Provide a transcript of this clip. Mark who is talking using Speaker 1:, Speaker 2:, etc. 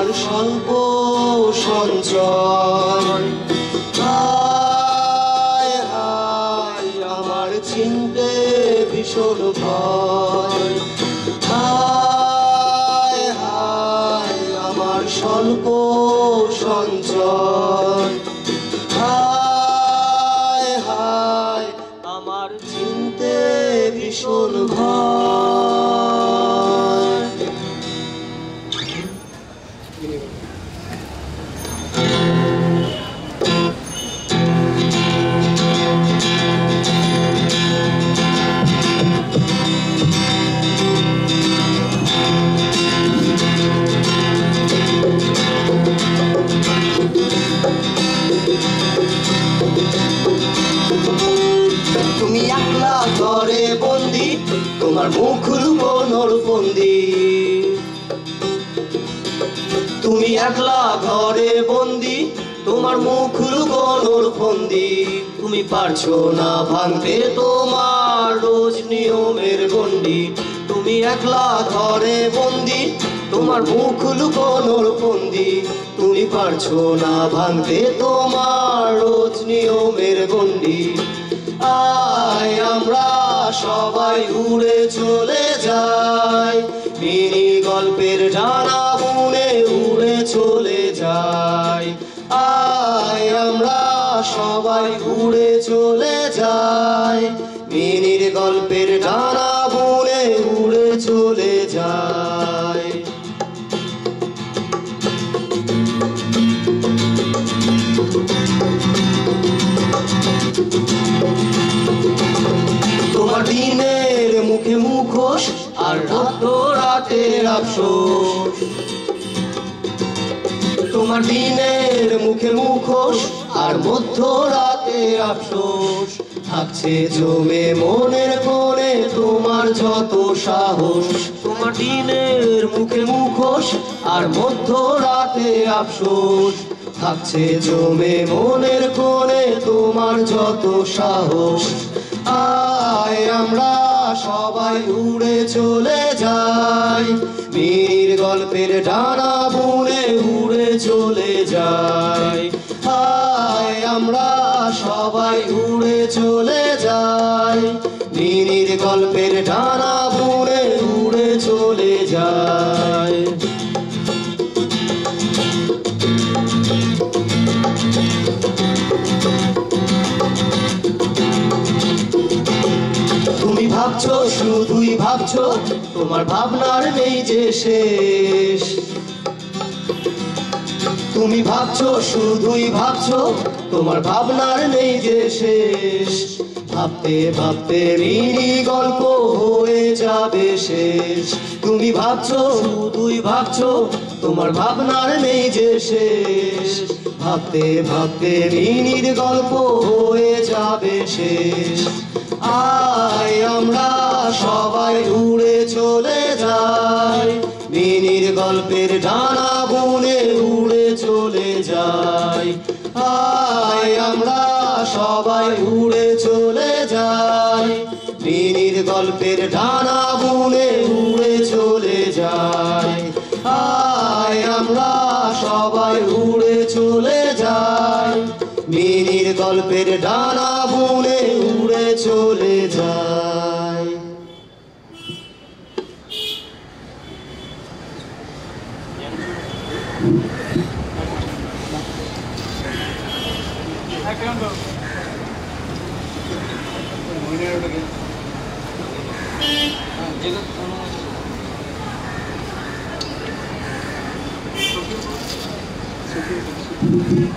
Speaker 1: আমার স্বল্প সঞ্চয়। হায় হায় আমার চিনতে ভীষণ ভয়। হায় হায় আমার স্বল্প সঞ্চয়। হায় হায় আমার চিনতে ভীষণ ভয়। তুমি একলা ঘরে বন্দি, তোমার মুখ লুকোনোর ফন্দি। তুমি একলা ঘরে বন্দি, তোমার মুখ লুকোনোর ফন্দি। তুমি পারছো না ভাঙতে তোমার রোজ নিয়মের গণ্ডি। তুমি একলা ঘরে বন্দি, তোমার মুখ লুকোনোর ফন্দি। তুমি পারছো না ভাঙতে তোমার রোজ নিয়মের গণ্ডি। আয় আমরা সবাই উড়ে চলে যাই, মিনি গল্পের ডানা বুনে উড়ে চলে যাই। আয় আমরা সবাই উড়ে চলে যাই, মিনির গল্পের ডানা বুনে উড়ে চলে যাই। তোমার দিনের মুখে মুখোশ আর রাতের আফসোস। তোমার দিনের মুখে মুখোশ আর মধ্যরাতের আফসোস। থাকছে জমে মনের কোণে তোমার যত সাহস। তোমার দিনের মুখে মুখোশ আর মধ্যরাতের আফসোস। থাকছে জমে মনের কোণে তোমার যত সাহস। আয় আমরা সবাই উড়ে চলে যাই, মিনির গল্পের ডানা বুনে উড়ে চলে যাই। আয় আমরা সবাই উড়ে চলে যাই, মিনির গল্পের ডানা বুনে উড়ে চলে যাই। তুমি ভাবছো শুধুই ভাবছো, তোমার ভাবনার নেই যে শেষ। তুমি ভাবছো শুধুই ভাবছো, তোমার ভাবনার নেই যে শেষ। ভাবতে ভাবতে মিনি গল্প হয়ে যাবে শেষ। তুমি ভাবছো শুধুই ভাবছো, তোমার ভাবনার নেই যে শেষ। ভাবতে ভাবতে মিনির গল্প হয়ে যাবে শেষ। আয় আমরা সবাই উড়ে চলে যাই, মিনির গল্পের ডানা বুনে উড়ে চলে যাই। আয় আমরা সবাই উড়ে চলে যাই, মিনির গল্পের ডানা বুনে উড়ে চলে যাই। আয় আমরা সবাই উড়ে চলে যাই, মিনির গল্পের ডানা বুনে উড়ে চলে যায়।
Speaker 2: Thank you.